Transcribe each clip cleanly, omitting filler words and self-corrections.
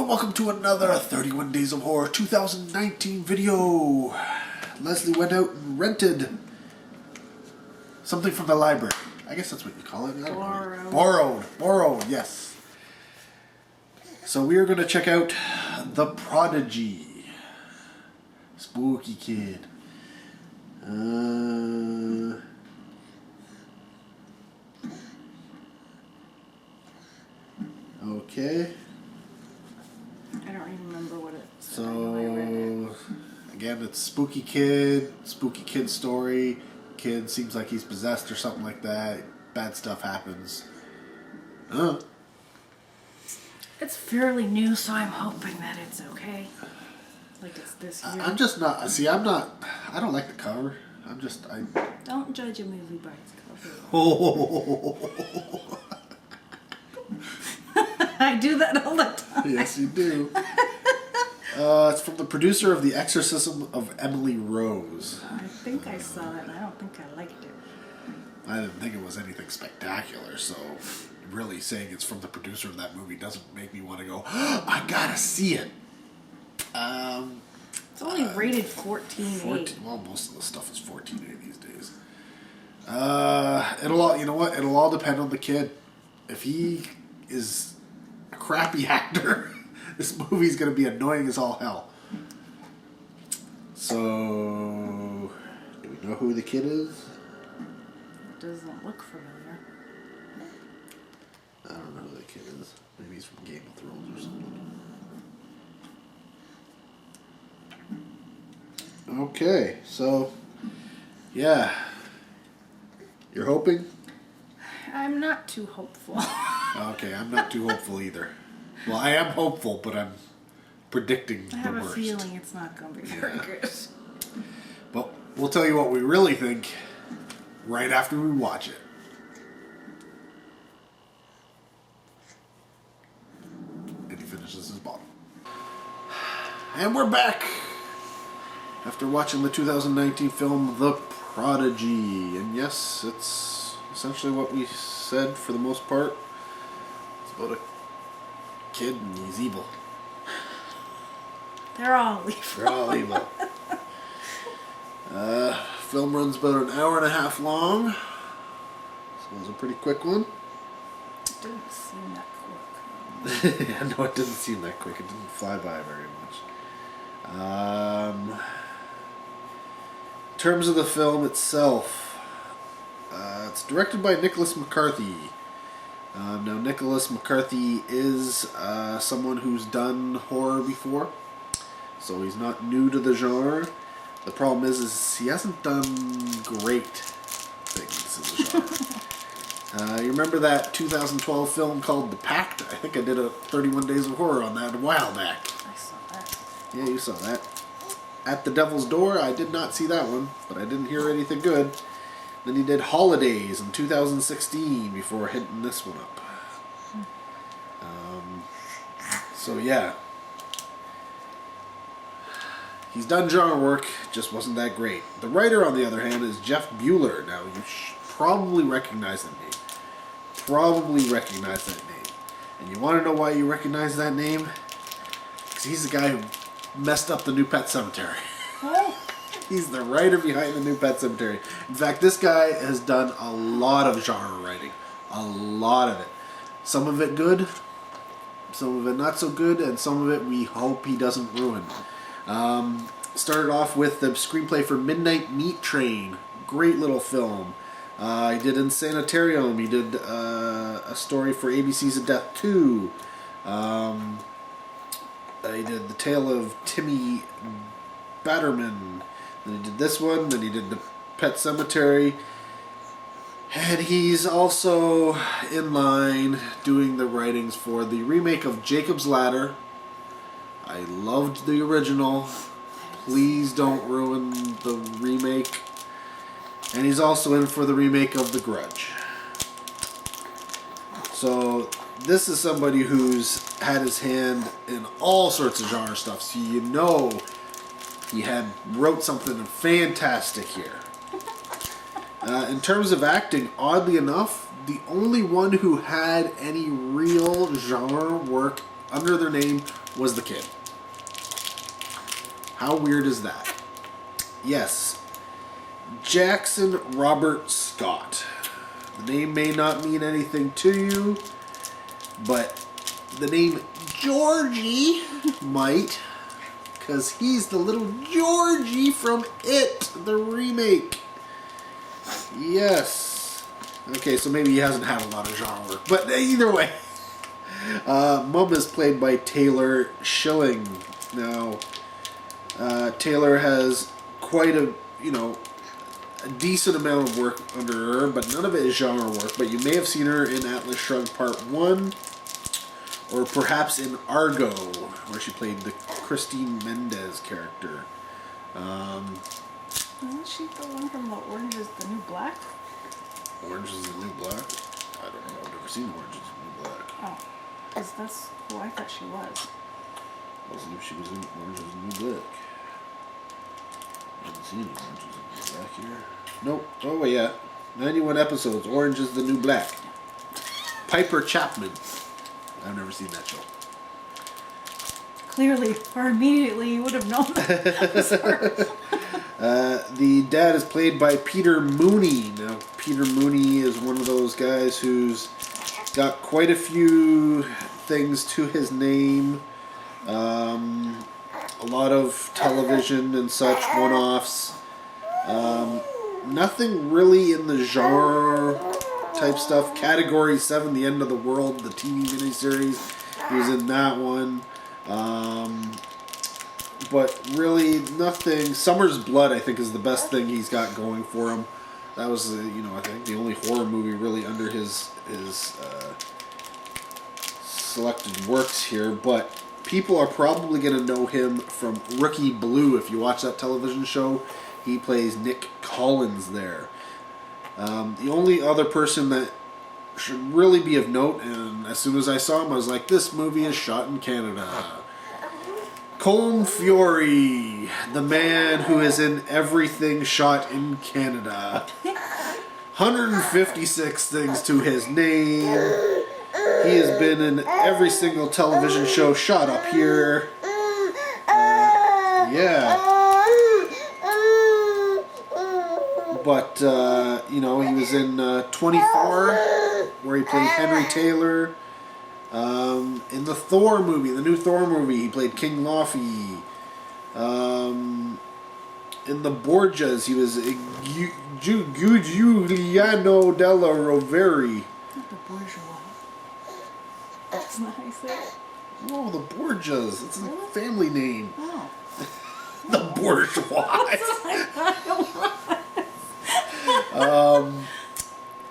and welcome to another 31 Days of Horror 2019 video. Leslie went out and rented something from the library. I guess that's what you call it. I don't know. Borrowed, yes. So we are going to check out The Prodigy. Spooky Kid. Okay. I don't even remember what it said. So, again, it's Spooky Kid story. Kid seems like he's possessed or something like that. Bad stuff happens. It's fairly new, so I'm hoping that it's okay. Like it's this year. I'm just not, I don't like the cover. Don't judge a movie by its cover. Oh. I do that all the time. Yes, you do. It's from the producer of The Exorcism of Emily Rose. I think I saw it, and I don't think I liked it. I didn't think it was anything spectacular, so really saying it's from the producer of that movie doesn't make me want to go, oh, I gotta see it. It's only rated 14.8. Well, most of the stuff is 14.8 these days. It'll all depend on the kid. If he is a crappy actor, this movie's gonna be annoying as all hell. So, do we know who the kid is? It doesn't look familiar. I don't know who the kid is. Maybe he's from Game of Thrones or something. Okay, so, yeah. You're hoping? I'm not too hopeful. Okay, I'm not too hopeful either. Well, I am hopeful, but I'm predicting the worst. I have a feeling it's not going to be very good. But we'll tell you what we really think right after we watch it. And he finishes his bottle. And we're back after watching the 2019 film The Prodigy. And yes, it's essentially what we said for the most part. It's about a kid and he's evil. They're all evil. They're all evil. Film runs about an hour and a half long. So it was a pretty quick one. It didn't seem that quick. Yeah, no, it didn't seem that quick. It didn't fly by very much. In terms of the film itself, it's directed by Nicholas McCarthy. Now, Nicholas McCarthy is someone who's done horror before, so he's not new to the genre. The problem is he hasn't done great things in the genre. You remember that 2012 film called The Pact? I think I did a 31 Days of Horror on that a while back. I saw that. Yeah, you saw that. At the Devil's Door, I did not see that one, but I didn't hear anything good. Then he did Holidays in 2016 before hitting this one up. So yeah. He's done genre work, just wasn't that great. The writer, on the other hand, is Jeff Bueller. Now, you probably recognize that name. And you want to know why you recognize that name? Because he's the guy who messed up the New Pet Cemetery. Oh. He's the writer behind the New Pet Cemetery. In fact, this guy has done a lot of genre writing. A lot of it. Some of it good, some of it not so good, and some of it we hope he doesn't ruin. Started off with the screenplay for Midnight Meat Train. Great little film. He did Insanitarium. He did a story for ABC's of Death 2. He did The Tale of Timmy Batterman. Then he did this one. Then he did The Pet Cemetery. And he's also in line doing the writings for the remake of Jacob's Ladder. I loved the original. Please don't ruin the remake. And he's also in for the remake of The Grudge. So this is somebody who's had his hand in all sorts of genre stuff. So you know he wrote something fantastic here. In terms of acting, oddly enough, the only one who had any real genre work under their name was the kid. How weird is that? Yes. Jackson Robert Scott. The name may not mean anything to you, but the name Georgie might, because he's the little Georgie from It, the remake. Yes. Okay, so maybe he hasn't had a lot of genre work, but either way. Mum is played by Taylor Schilling. Now, Taylor has quite a decent amount of work under her, but none of it is genre work. But you may have seen her in Atlas Shrugged Part 1, or perhaps in Argo, where she played the Christine Mendez character. Isn't she the one from the Orange is the New Black? Orange is the New Black? I don't know. I've never seen Orange is the New Black. Oh, because that's who I thought she was. I wasn't if she was in Orange is the New Black. I haven't seen Orange is the New Black here. Nope. Oh, yeah. 91 episodes. Orange is the New Black. Piper Chapman. I've never seen that show. Clearly, or immediately, you would have known that. The dad is played by Peter Mooney. Now, Peter Mooney is one of those guys who's got quite a few things to his name. A lot of television and such, one-offs. Nothing really in the genre type stuff. Category 7, The End of the World, the TV miniseries. He was in that one. But really nothing. Summer's Blood, I think, is the best thing he's got going for him. That was, I think the only horror movie really under his selected works here. But people are probably going to know him from Rookie Blue. If you watch that television show, he plays Nick Collins there. The only other person that should really be of note, and as soon as I saw him, I was like, this movie is shot in Canada. Colm Fiore, the man who is in everything shot in Canada. 156 things to his name. He has been in every single television show shot up here. Yeah. But, he was in 24, where he played Henry Taylor. In the Thor movie, the new Thor movie, he played King Laufey. In the Borgias, he was Giuliano della Rovere. Not the bourgeois. That's not how you say it. Oh, the Borgias. It's a family name. Oh. The Bourgeois.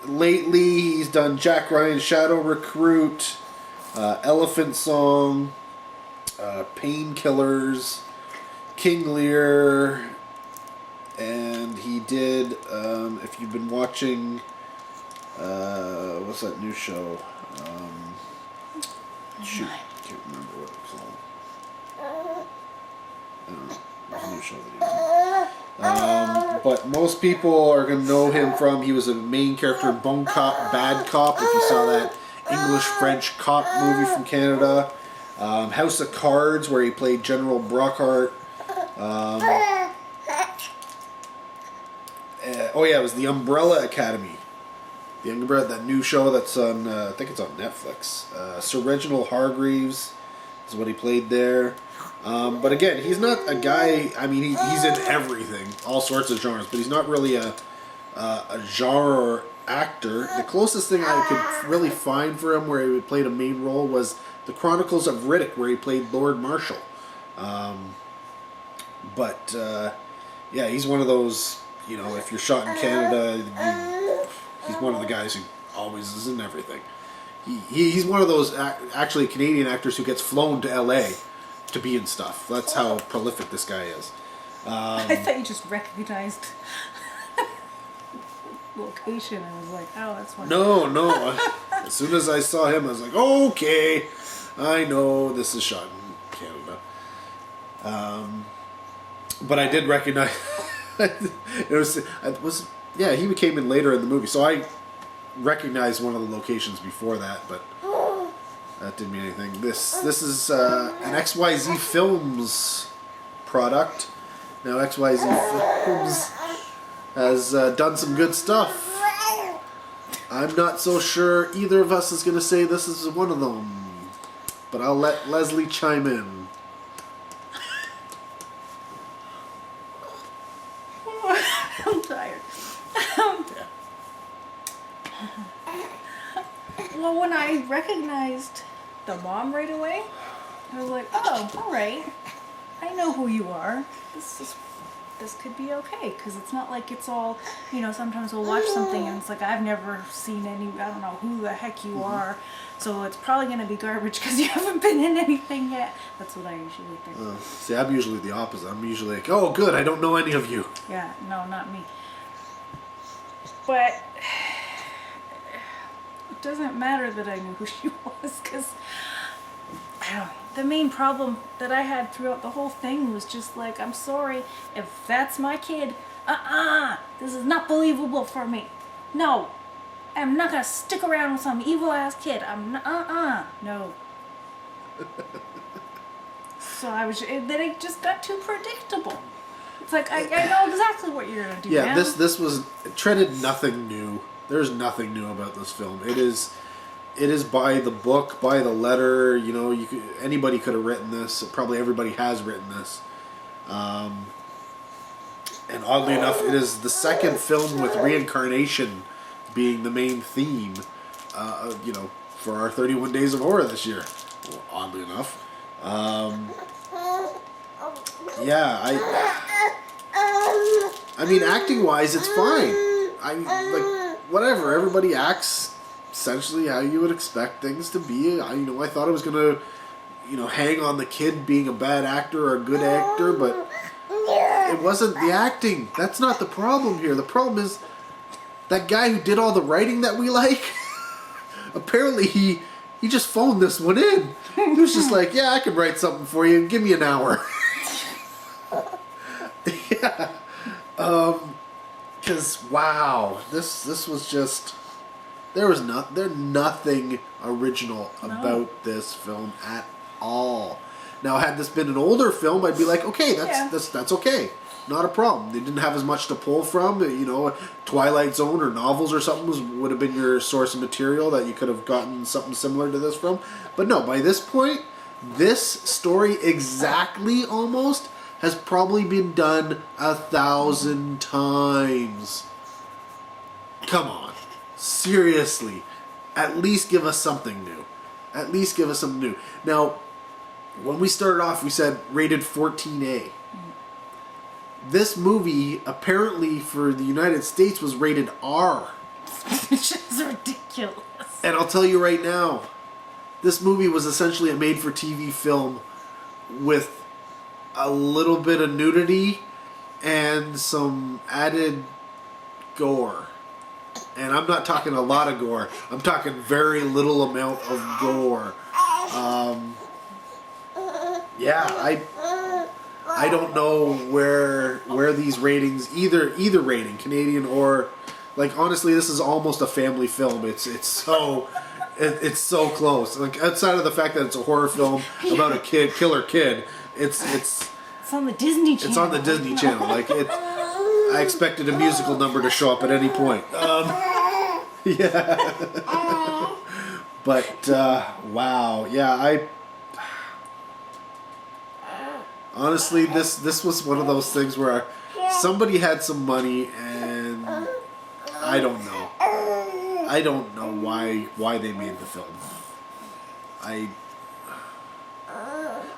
Lately, he's done Jack Ryan's Shadow Recruit, Elephant Song, Painkillers, King Lear, and he did, if you've been watching, what's that new show? Shoot, can't remember what it was called. I don't know. There's a new show that he was in. But most people are going to know him from, he was a main character in Bone Cop, Bad Cop, if you saw that English-French cop movie from Canada. House of Cards, where he played General Brockhart. It was the Umbrella Academy. That new show that's on, I think it's on Netflix. Sir Reginald Hargreaves is what he played there. But again, he's not a guy, he's in everything, all sorts of genres, but he's not really a genre actor. The closest thing I could really find for him where he played a main role was The Chronicles of Riddick, where he played Lord Marshall. He's one of those, if you're shot in Canada, he's one of the guys who always is in everything. He's one of those actually Canadian actors who gets flown to LA to be in stuff. That's how prolific this guy is. I thought you just recognized location and was like, oh, that's one. No. As soon as I saw him, I was like, okay, I know this is shot in Canada. But I did recognize he came in later in the movie, so I recognized one of the locations before that, but That didn't mean anything. This is an XYZ Films product. Now XYZ Films has done some good stuff. I'm not so sure either of us is going to say this is one of them. But I'll let Leslie chime in. I'm tired. Well, when I recognized the mom right away, I was like, oh, all right. I know who you are. This could be okay, because it's not like it's all, sometimes we'll watch something and it's like, I've never seen I don't know who the heck you are, so it's probably going to be garbage because you haven't been in anything yet. That's what I usually think. See, I'm usually the opposite. I'm usually like, oh, good, I don't know any of you. Yeah, no, not me. But it doesn't matter that I knew who she was, because the main problem that I had throughout the whole thing was just like, I'm sorry, if that's my kid, this is not believable for me. No, I'm not gonna stick around with some evil ass kid. I'm not, no. So then it just got too predictable. It's like, I know exactly what you're gonna do now. Yeah, this was, it treaded nothing new. There's nothing new about this film. It is by the book, by the letter. Anybody could have written this. Probably everybody has written this. And oddly enough, it is the second film with reincarnation being the main theme. For our 31 Days of Horror this year. Well, oddly enough. I mean, acting wise, it's fine. Whatever. Everybody acts essentially how you would expect things to be. I thought it was gonna, hang on the kid being a bad actor or a good actor, but it wasn't the acting. That's not the problem here. The problem is that guy who did all the writing that we like. Apparently, he just phoned this one in. He was just like, "Yeah, I can write something for you. Give me an hour." Yeah. Because wow, this was just. There's nothing original about this film at all. Now, had this been an older film, I'd be like, okay, that's okay, not a problem. They didn't have as much to pull from. Twilight Zone or novels or something would have been your source of material that you could have gotten something similar to this from. But no, by this point, this story exactly almost has probably been done 1,000 times. Come on. Seriously, at least give us something new. At least give us something new. Now, when we started off, we said rated 14A. This movie, apparently for the United States, was rated R. Which is ridiculous. And I'll tell you right now, this movie was essentially a made-for-TV film with a little bit of nudity and some added gore. And I'm not talking a lot of gore. I'm talking very little amount of gore. I don't know where these ratings, either rating, Canadian or, honestly, this is almost a family film. It's so close. Outside of the fact that it's a horror film about a killer kid, it's on the Disney Channel. It's on the Disney Channel. I expected a musical number to show up at any point. Yeah. But, wow. Yeah, honestly, this was one of those things where somebody had some money and I don't know. I don't know why they made the film.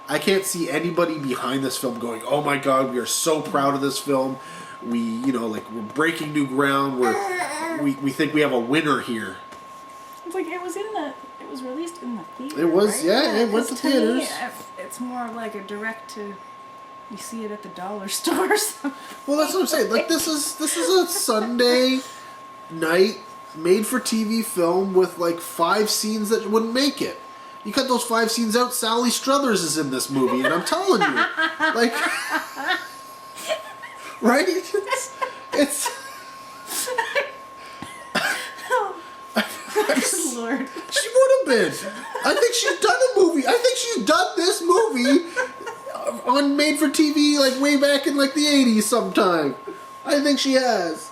I can't see anybody behind this film going, oh my god, we are so proud of this film. We're breaking new ground. We think we have a winner here. It's like it was released in the theater. It was, right? yeah, it went to theaters. Me, it's more like a direct to, you see it at the dollar store or something. Well, that's what I'm saying. This is a Sunday night made for TV film with 5 scenes that wouldn't make it. You cut those 5 scenes out, Sally Struthers is in this movie, and I'm telling you, right? It's Lord. She would have been. I think she's done a movie. I think she's done this movie on made for TV like way back in like the 80s sometime. I think she has.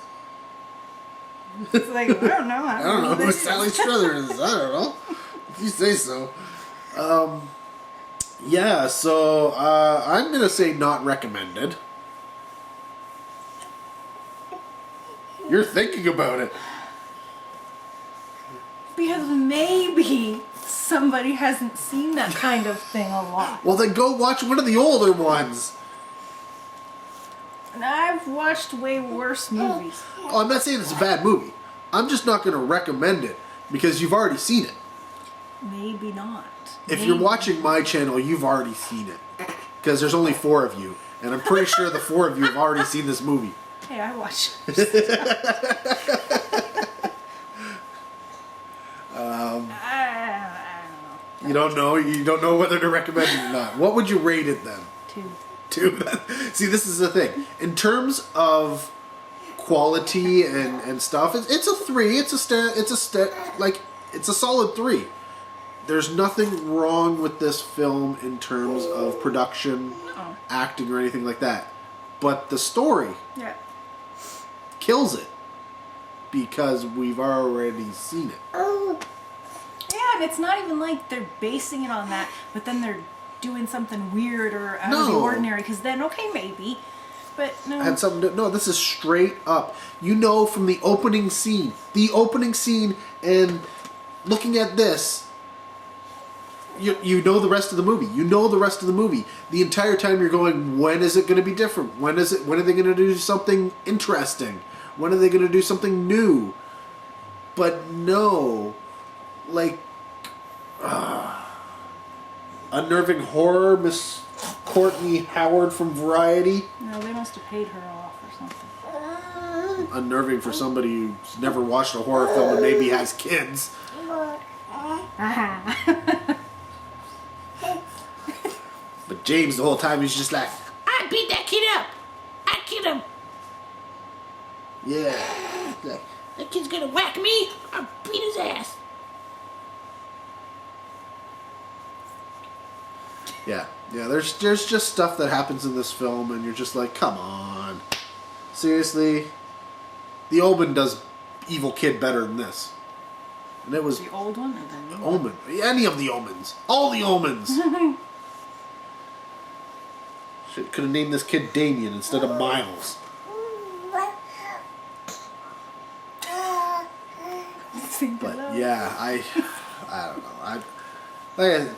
It's like, I don't know. I don't know who Sally Struther is. I don't know. If you say so. Yeah, so I'm going to say not recommended. You're thinking about it. Because maybe somebody hasn't seen that kind of thing a lot. Well, then go watch one of the older ones. And I've watched way worse movies. Oh, I'm not saying it's a bad movie. I'm just not going to recommend it because you've already seen it. Maybe not. If you're watching my channel, you've already seen it. Because there's only 4 of you. And I'm pretty sure the 4 of you have already seen this movie. Hey, I watched I don't know. You don't know? You don't know whether to recommend it or not. What would you rate it then? 2. 2. See, this is the thing. In terms of quality and stuff, it's a 3. It's a solid 3. There's nothing wrong with this film in terms of production, acting, or anything like that. But the story kills it because we've already seen it. Yeah, and it's not even like they're basing it on that, but then they're doing something weird or out of the ordinary, because then, okay, maybe. But no. Had something to, no, this is straight up. You know from the opening scene. And looking at this, you know the rest of the movie. You know the rest of the movie. The entire time you're going, when is it going to be different? When are they going to do something interesting? When are they going to do something new? But no. Like, unnerving horror, Miss Courtney Howard from Variety. No, they must have paid her off or something. Unnerving for somebody who's never watched a horror film and maybe has kids. But James, the whole time, he's just like, I beat that kid up. I killed him. yeah. Like, That kid's gonna whack me. I'll beat his ass. yeah. There's just stuff that happens in this film, and you're just like, come on, seriously. The Omen does Evil Kid better than this, and it was The old one or the new one? Omen. Any of the Omens, all the Omens. Could have named this kid Damien instead of Miles. But yeah, I don't know.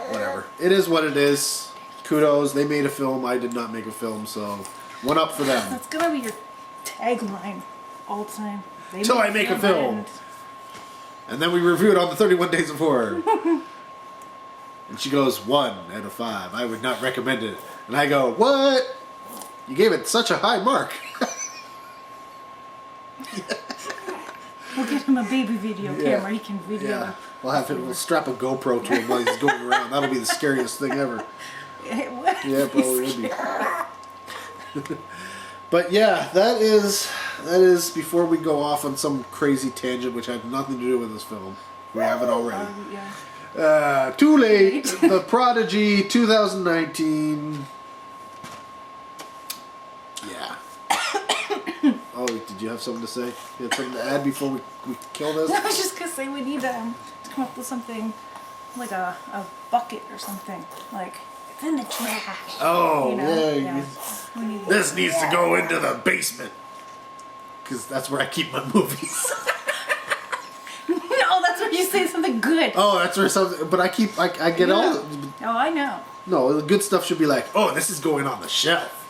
Whatever. It is what it is. Kudos. They made a film. I did not make a film, so one up for them. That's gonna be your tagline all the time. Till I make a film. And then we review it on the 31 Days of Horror. And she goes, 1 out of 5. I would not recommend it. And I go, what? You gave it such a high mark. We'll get him a baby video camera. He can video. Yeah. We'll strap a GoPro to him while he's going around. That'll be the scariest thing ever. It would Yeah, be probably would be. scary. But yeah, that is before we go off on some crazy tangent which had nothing to do with this film. We haven't already. Yeah. Too late. The Prodigy 2019. Yeah. Oh, did you have something to say? You had something to add before we kill this? I was just gonna say we need to come up with something like a bucket or something. Like, it's in the trash. Oh, You know? yeah. We need This needs to go into the basement. Because that's where I keep my movies. No, that's where you say something good. Oh, that's where something. But I get all. Oh, I know. No, the good stuff should be like, oh, this is going on the shelf.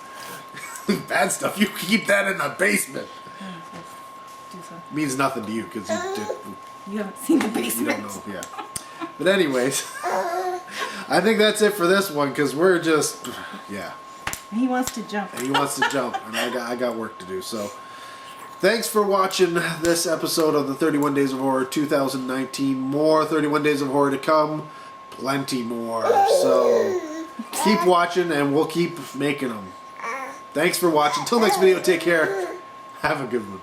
Bad stuff, you keep that in the basement. Do something. Means nothing to you because You haven't seen the you basement. don't know. Yeah. But anyways, I think that's it for this one because we're just, yeah. He wants to jump. And he wants to jump, and I got work to do. So, thanks for watching this episode of the 31 Days of Horror 2019. More 31 Days of Horror to come. Plenty more. So, keep watching, and we'll keep making them. Thanks for watching. Till next video, take care. Have a good one.